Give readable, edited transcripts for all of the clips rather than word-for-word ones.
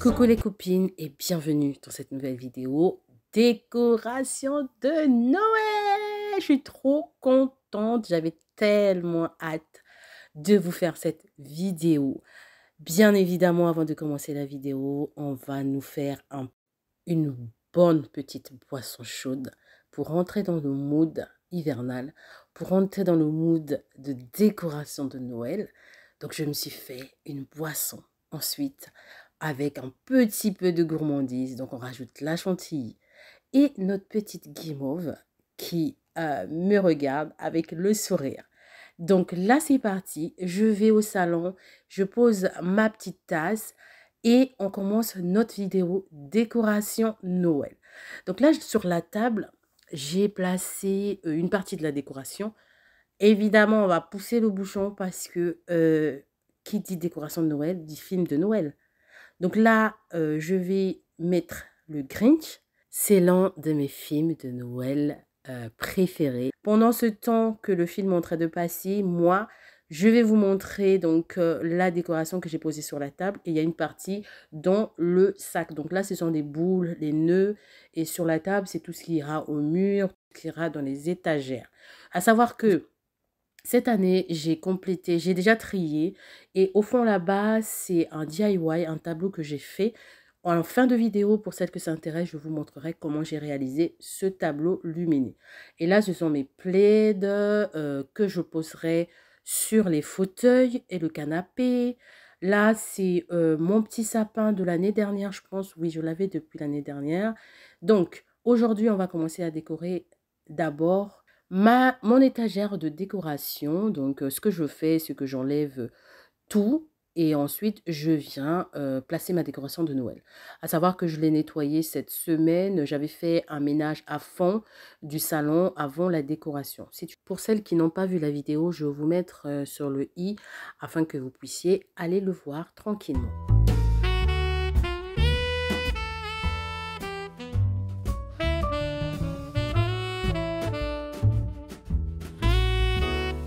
Coucou les copines et bienvenue dans cette nouvelle vidéo décoration de Noël. Je suis trop contente, j'avais tellement hâte de vous faire cette vidéo. Bien évidemment, avant de commencer la vidéo, on va nous faire une bonne petite boisson chaude pour rentrer dans le mood hivernal, pour rentrer dans le mood de décoration de Noël. Donc je me suis fait une boisson. Ensuite, avec un petit peu de gourmandise, donc on rajoute la chantilly et notre petite guimauve qui me regarde avec le sourire. Donc là, c'est parti. Je vais au salon, je pose ma petite tasse et on commence notre vidéo décoration Noël. Donc là, sur la table, j'ai placé une partie de la décoration. Évidemment, on va pousser le bouchon parce que qui dit décoration de Noël dit film de Noël. Donc là, je vais mettre le Grinch. C'est l'un de mes films de Noël préférés. Pendant ce temps que le film est en train de passer, moi, je vais vous montrer donc la décoration que j'ai posée sur la table. Et il y a une partie dans le sac. Donc là, ce sont des boules, les nœuds. Et sur la table, c'est tout ce qui ira au mur, tout ce qui ira dans les étagères. À savoir que cette année, j'ai déjà trié et au fond là-bas, c'est un DIY, un tableau que j'ai fait. En fin de vidéo, pour celles que ça intéresse, je vous montrerai comment j'ai réalisé ce tableau lumineux. Et là, ce sont mes plaids que je poserai sur les fauteuils et le canapé. Là, c'est mon petit sapin de l'année dernière, je pense. Oui, je l'avais depuis l'année dernière. Donc, aujourd'hui, on va commencer à décorer d'abord mon étagère de décoration. Donc ce que je fais, c'est que j'enlève tout et ensuite je viens placer ma décoration de Noël. À savoir que je l'ai nettoyé cette semaine, j'avais fait un ménage à fond du salon avant la décoration. Pour celles qui n'ont pas vu la vidéo, je vais vous mettre sur le i afin que vous puissiez aller le voir tranquillement.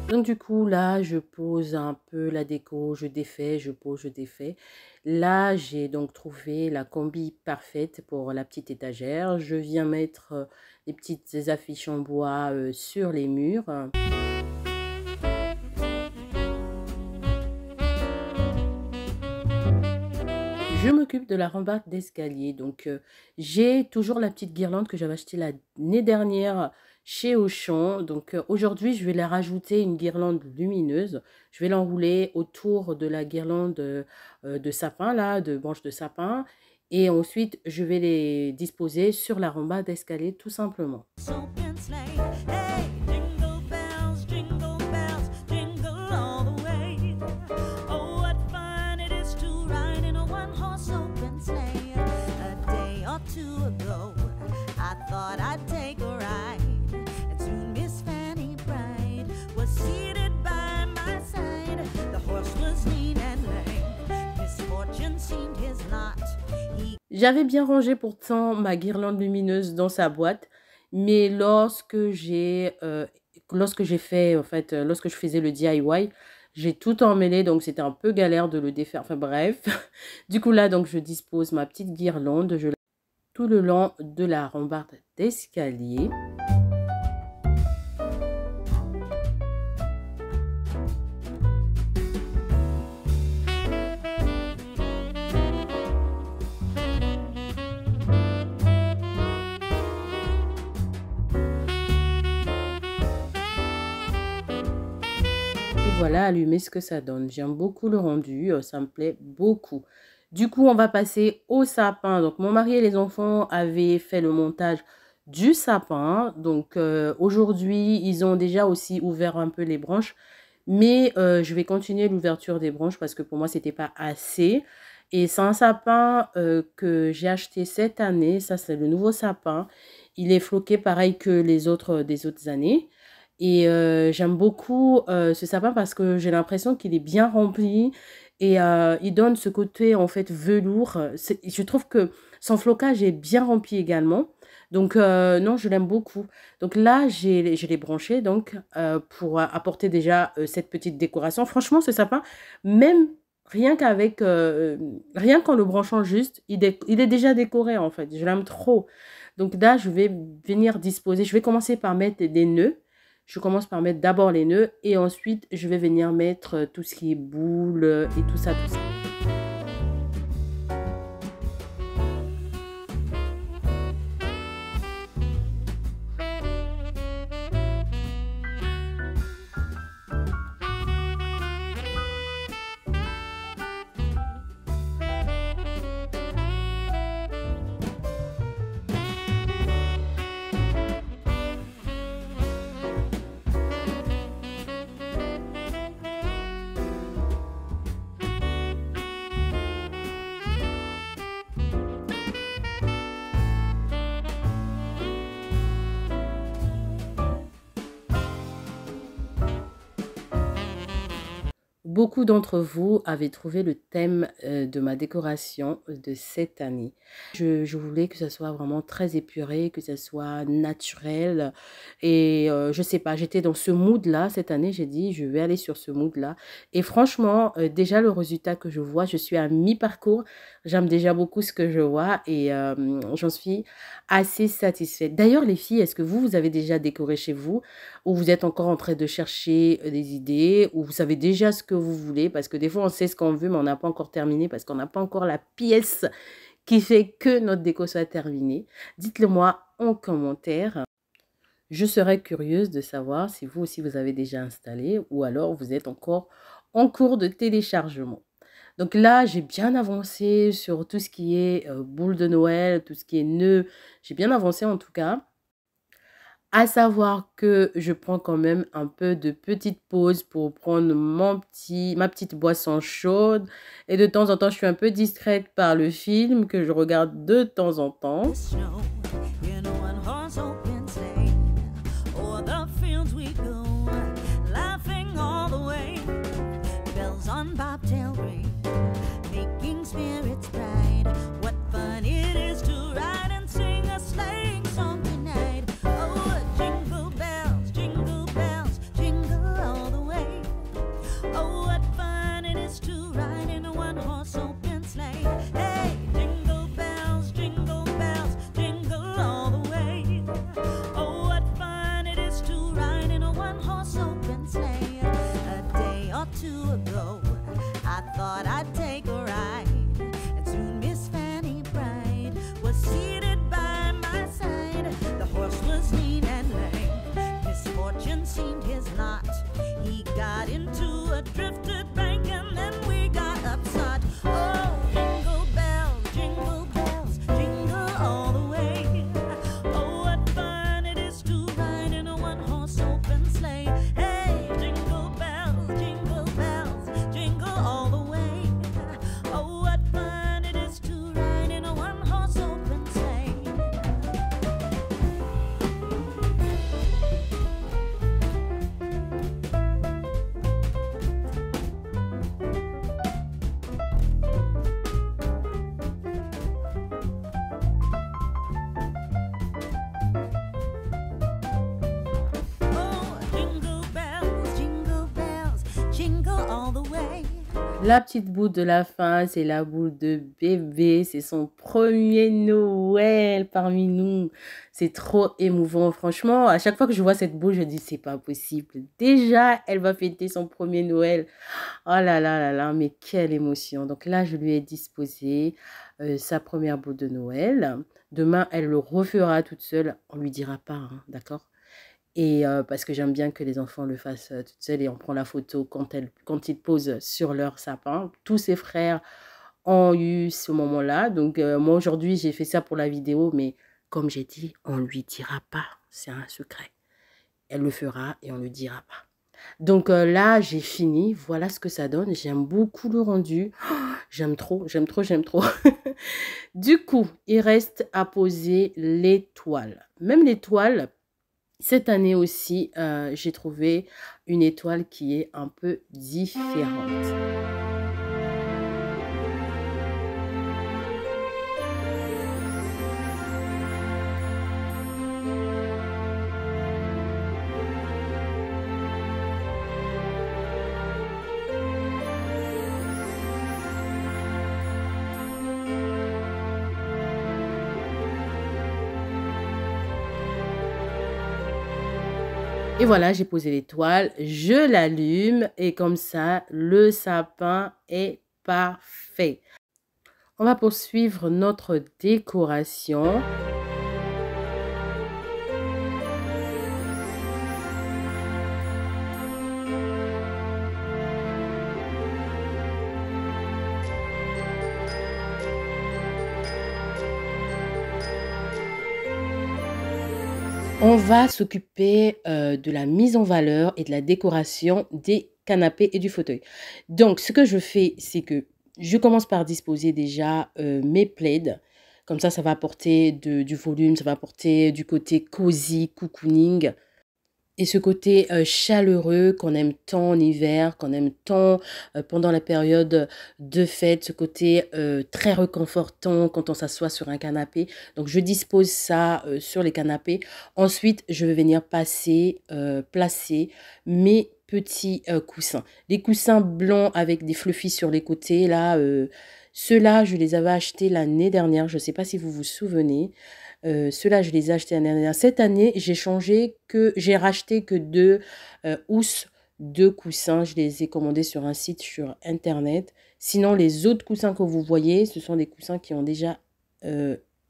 Donc du coup, là, je pose un peu la déco, je défais, je pose, je défais. Là, j'ai donc trouvé la combi parfaite pour la petite étagère. Je viens mettre les petites affiches en bois sur les murs. Je m'occupe de la rambarde d'escalier. Donc, j'ai toujours la petite guirlande que j'avais achetée l'année dernière chez Auchan. Donc, aujourd'hui, je vais la rajouter une guirlande lumineuse. Je vais l'enrouler autour de la guirlande de sapin, là, de branches de sapin. Et ensuite, je vais les disposer sur la rambarde d'escalier, tout simplement. J'avais bien rangé pourtant ma guirlande lumineuse dans sa boîte, mais lorsque je faisais le DIY, j'ai tout emmêlé, donc c'était un peu galère de le défaire. Enfin bref, du coup là, donc je dispose ma petite guirlande tout le long de la rambarde d'escalier. Voilà, allumer ce que ça donne. J'aime beaucoup le rendu, ça me plaît beaucoup. Du coup, on va passer au sapin. Donc, mon mari et les enfants avaient fait le montage du sapin. Donc, aujourd'hui, ils ont déjà aussi ouvert un peu les branches. Mais je vais continuer l'ouverture des branches parce que pour moi, c'était pas assez. Et c'est un sapin que j'ai acheté cette année. Ça, c'est le nouveau sapin. Il est floqué pareil que les autres des autres années. Et j'aime beaucoup ce sapin parce que j'ai l'impression qu'il est bien rempli et il donne ce côté en fait velours. Je trouve que son flocage est bien rempli également. Donc non, je l'aime beaucoup. Donc là, je l'ai branché donc, pour apporter déjà cette petite décoration. Franchement, ce sapin, même rien qu'avec, rien qu'en le branchant juste, il est déjà décoré en fait. Je l'aime trop. Donc là, je vais venir disposer. Je vais commencer par mettre des nœuds. Je commence par mettre d'abord les nœuds et ensuite, je vais venir mettre tout ce qui est boules et tout ça, tout ça. Beaucoup d'entre vous avez trouvé le thème de ma décoration de cette année. Je voulais que ça soit vraiment très épuré, que ça soit naturel. Et je sais pas, j'étais dans ce mood-là cette année. J'ai dit, je vais aller sur ce mood-là. Et franchement, déjà le résultat que je vois, je suis à mi-parcours. J'aime déjà beaucoup ce que je vois et j'en suis assez satisfaite. D'ailleurs, les filles, est-ce que vous avez déjà décoré chez vous ou vous êtes encore en train de chercher des idées ou vous savez déjà ce que vous voulez? Parce que des fois, on sait ce qu'on veut, mais on n'a pas encore terminé parce qu'on n'a pas encore la pièce qui fait que notre déco soit terminée. Dites-le moi en commentaire. Je serais curieuse de savoir si vous aussi vous avez déjà installé ou alors vous êtes encore en cours de téléchargement. Donc là, j'ai bien avancé sur tout ce qui est boule de Noël, tout ce qui est nœud. J'ai bien avancé en tout cas. À savoir que je prends quand même un peu de petite pause pour prendre ma petite boisson chaude. Et de temps en temps, je suis un peu distraite par le film que je regarde de temps en temps. La petite boule de la fin, c'est la boule de bébé. C'est son premier Noël parmi nous. C'est trop émouvant. Franchement, à chaque fois que je vois cette boule, je dis, c'est pas possible. Déjà, elle va fêter son premier Noël. Oh là là là là, mais quelle émotion. Donc là, je lui ai disposé sa première boule de Noël. Demain, elle le refera toute seule. On lui dira pas, hein, d'accord? Et parce que j'aime bien que les enfants le fassent toutes seules et on prend la photo quand ils posent sur leur sapin. Tous ses frères ont eu ce moment-là. Donc moi aujourd'hui, j'ai fait ça pour la vidéo, mais comme j'ai dit, on ne lui dira pas. C'est un secret. Elle le fera et on ne lui dira pas. Donc là, j'ai fini. Voilà ce que ça donne. J'aime beaucoup le rendu. Oh, j'aime trop, j'aime trop, j'aime trop. Du coup, il reste à poser les toiles. Même les toiles, cette année aussi, j'ai trouvé une étoile qui est un peu différente. Et voilà, j'ai posé l'étoile, je l'allume et comme ça, le sapin est parfait. On va poursuivre notre décoration. On va s'occuper de la mise en valeur et de la décoration des canapés et du fauteuil. Donc, ce que je fais, c'est que je commence par disposer déjà mes plaids. Comme ça va apporter du volume, ça va apporter du côté cosy, cocooning. Et ce côté chaleureux qu'on aime tant en hiver, qu'on aime tant pendant la période de fête, ce côté très réconfortant quand on s'assoit sur un canapé. Donc, je dispose ça sur les canapés. Ensuite, je vais venir placer mes petits coussins. Les coussins blancs avec des fluffy sur les côtés, là, ceux-là, je les avais achetés l'année dernière. Je ne sais pas si vous vous souvenez. Ceux-là, je les ai achetés l'année dernière. Cette année, j'ai racheté que deux housses, deux coussins. Je les ai commandés sur un site sur Internet. Sinon, les autres coussins que vous voyez, ce sont des coussins qui ont déjà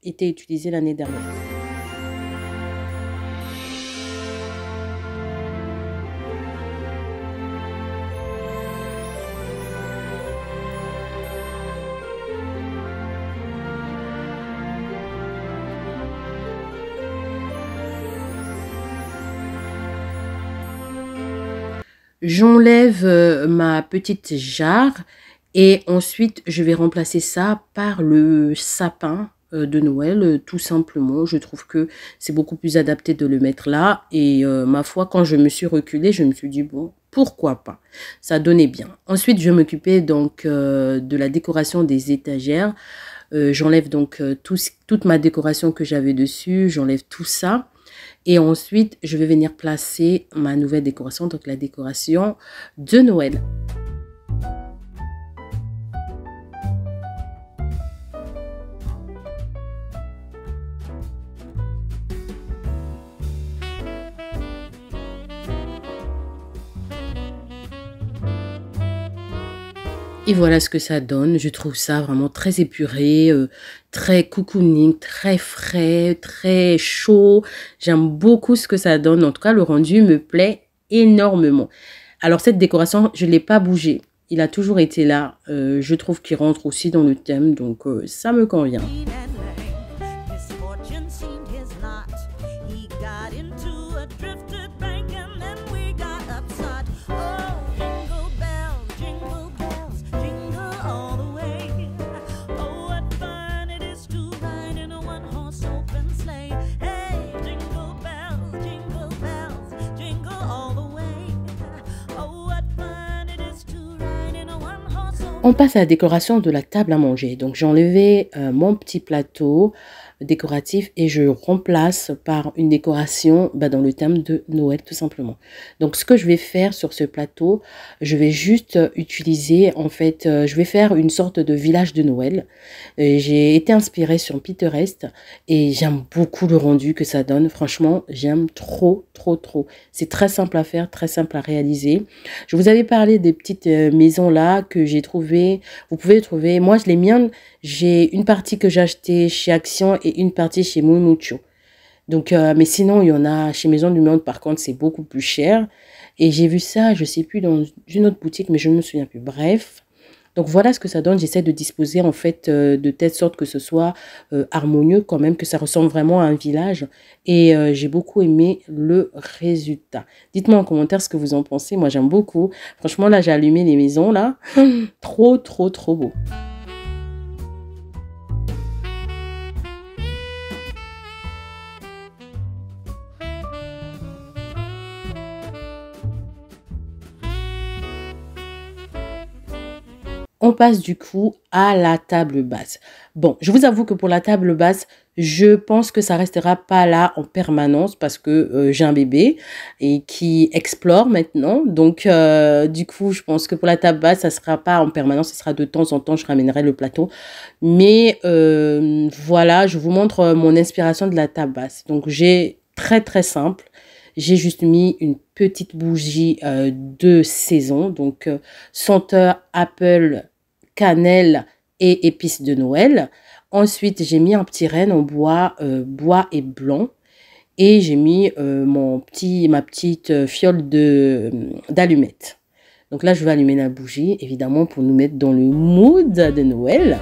été utilisés l'année dernière. J'enlève ma petite jarre et ensuite je vais remplacer ça par le sapin de Noël, tout simplement. Je trouve que c'est beaucoup plus adapté de le mettre là et ma foi, quand je me suis reculée, je me suis dit bon, pourquoi pas, ça donnait bien. Ensuite, je m'occupais donc de la décoration des étagères. J'enlève donc toute ma décoration que j'avais dessus, j'enlève tout ça. Et ensuite, je vais venir placer ma nouvelle décoration, donc la décoration de Noël. Et voilà ce que ça donne. Je trouve ça vraiment très épuré, très cocooning, très frais, très chaud. J'aime beaucoup ce que ça donne. En tout cas, le rendu me plaît énormément. Alors, cette décoration, je ne l'ai pas bougé. Il a toujours été là. Je trouve qu'il rentre aussi dans le thème, donc ça me convient. On passe à la décoration de la table à manger. Donc, j'ai enlevé mon petit plateau décoratif et je remplace par une décoration dans le thème de Noël, tout simplement. Donc, ce que je vais faire sur ce plateau, je vais juste utiliser, en fait, je vais faire une sorte de village de Noël. J'ai été inspirée sur Pinterest et j'aime beaucoup le rendu que ça donne. Franchement, j'aime trop, trop, trop. C'est très simple à faire, très simple à réaliser. Je vous avais parlé des petites maisons là que j'ai trouvées. Vous pouvez trouver, moi les miennes, j'ai une partie que j'ai achetée chez Action et une partie chez Mumucho. Donc, mais sinon, il y en a chez Maison du Monde, par contre, c'est beaucoup plus cher. Et j'ai vu ça, je sais plus, dans une autre boutique, mais je ne me souviens plus. Bref, donc voilà ce que ça donne. J'essaie de disposer en fait de telle sorte que ce soit harmonieux quand même, que ça ressemble vraiment à un village. Et j'ai beaucoup aimé le résultat. Dites-moi en commentaire ce que vous en pensez. Moi, j'aime beaucoup. Franchement, là, j'ai allumé les maisons, là. Trop, trop, trop beau. On passe du coup à la table basse. Bon, je vous avoue que pour la table basse, je pense que ça restera pas là en permanence parce que j'ai un bébé et qui explore maintenant. Donc, du coup, je pense que pour la table basse, ça sera pas en permanence. Ça sera de temps en temps, je ramènerai le plateau. Mais voilà, je vous montre mon inspiration de la table basse. Donc, j'ai très, très simple. J'ai juste mis une petite bougie de saison, donc senteur apple, cannelle et épices de Noël. Ensuite, j'ai mis un petit renne en bois et blanc. Et j'ai mis ma petite fiole d'allumettes. Donc là, je vais allumer la bougie, évidemment, pour nous mettre dans le mood de Noël.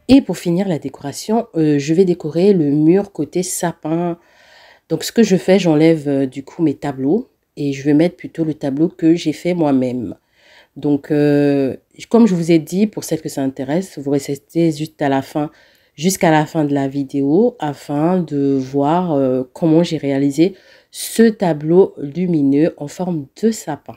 Et pour finir la décoration, je vais décorer le mur côté sapin. Donc ce que je fais, j'enlève du coup mes tableaux et je vais mettre plutôt le tableau que j'ai fait moi-même. Donc comme je vous ai dit, pour celles que ça intéresse, vous restez jusqu'à la fin de la vidéo afin de voir comment j'ai réalisé ce tableau lumineux en forme de sapin.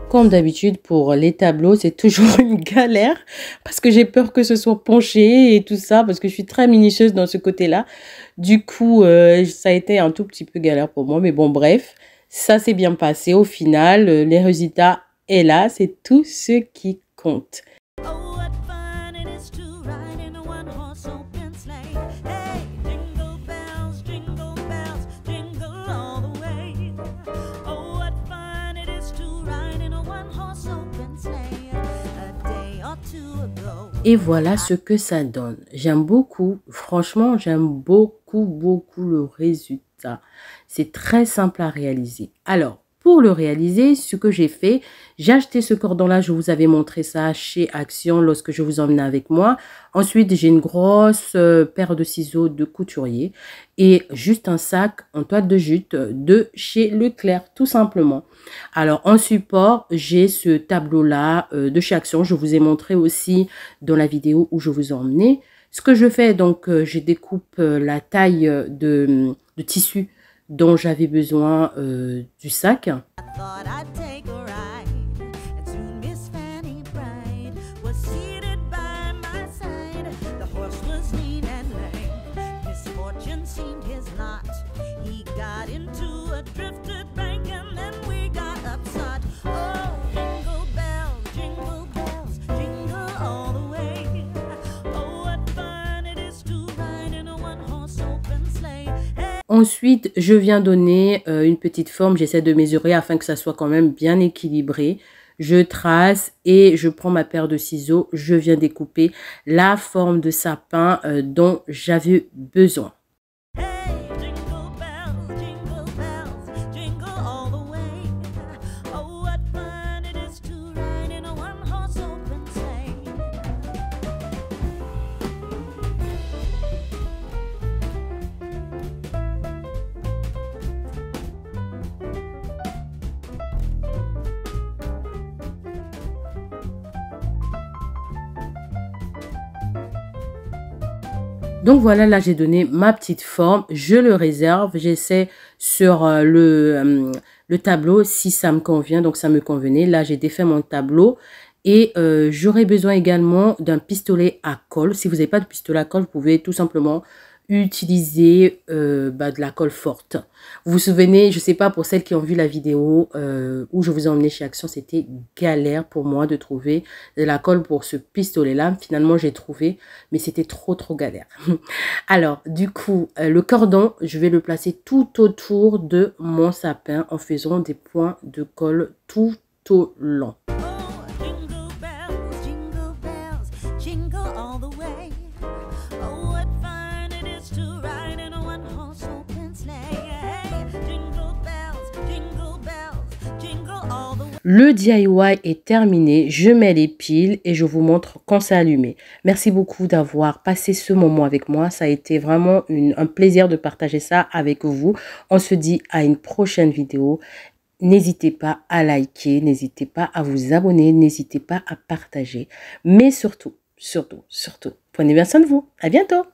Comme d'habitude, pour les tableaux, c'est toujours une galère parce que j'ai peur que ce soit penché et tout ça parce que je suis très minutieuse dans ce côté-là. Du coup, ça a été un tout petit peu galère pour moi. Mais bon, bref, ça s'est bien passé. Au final, les résultats est là. C'est tout ce qui compte. Et voilà ce que ça donne. J'aime beaucoup, franchement, j'aime beaucoup le résultat. C'est très simple à réaliser. Alors, pour le réaliser, ce que j'ai fait, j'ai acheté ce cordon-là. Je vous avais montré ça chez Action lorsque je vous emmenais avec moi. Ensuite, j'ai une grosse paire de ciseaux de couturier et juste un sac en toile de jute de chez Leclerc, tout simplement. Alors, en support, j'ai ce tableau-là de chez Action. Je vous ai montré aussi dans la vidéo où je vous ai emmené. Ce que je fais, donc, je découpe la taille de tissu dont j'avais besoin du sac. Ensuite, je viens donner une petite forme. J'essaie de mesurer afin que ça soit quand même bien équilibré. Je trace et je prends ma paire de ciseaux. Je viens découper la forme de sapin dont j'avais besoin. Donc voilà, là j'ai donné ma petite forme, je le réserve, j'essaie sur le tableau si ça me convient, donc ça me convenait. Là j'ai défait mon tableau et j'aurai besoin également d'un pistolet à colle. Si vous n'avez pas de pistolet à colle, vous pouvez tout simplement utiliser de la colle forte. Vous vous souvenez, je ne sais pas pour celles qui ont vu la vidéo où je vous ai emmené chez Action, c'était galère pour moi de trouver de la colle pour ce pistolet-là. Finalement, j'ai trouvé, mais c'était trop galère. Alors, du coup, le cordon, je vais le placer tout autour de mon sapin en faisant des points de colle tout au long. Le DIY est terminé, je mets les piles et je vous montre quand c'est allumé. Merci beaucoup d'avoir passé ce moment avec moi. Ça a été vraiment un plaisir de partager ça avec vous. On se dit à une prochaine vidéo. N'hésitez pas à liker, n'hésitez pas à vous abonner, n'hésitez pas à partager. Mais surtout, prenez bien soin de vous. À bientôt.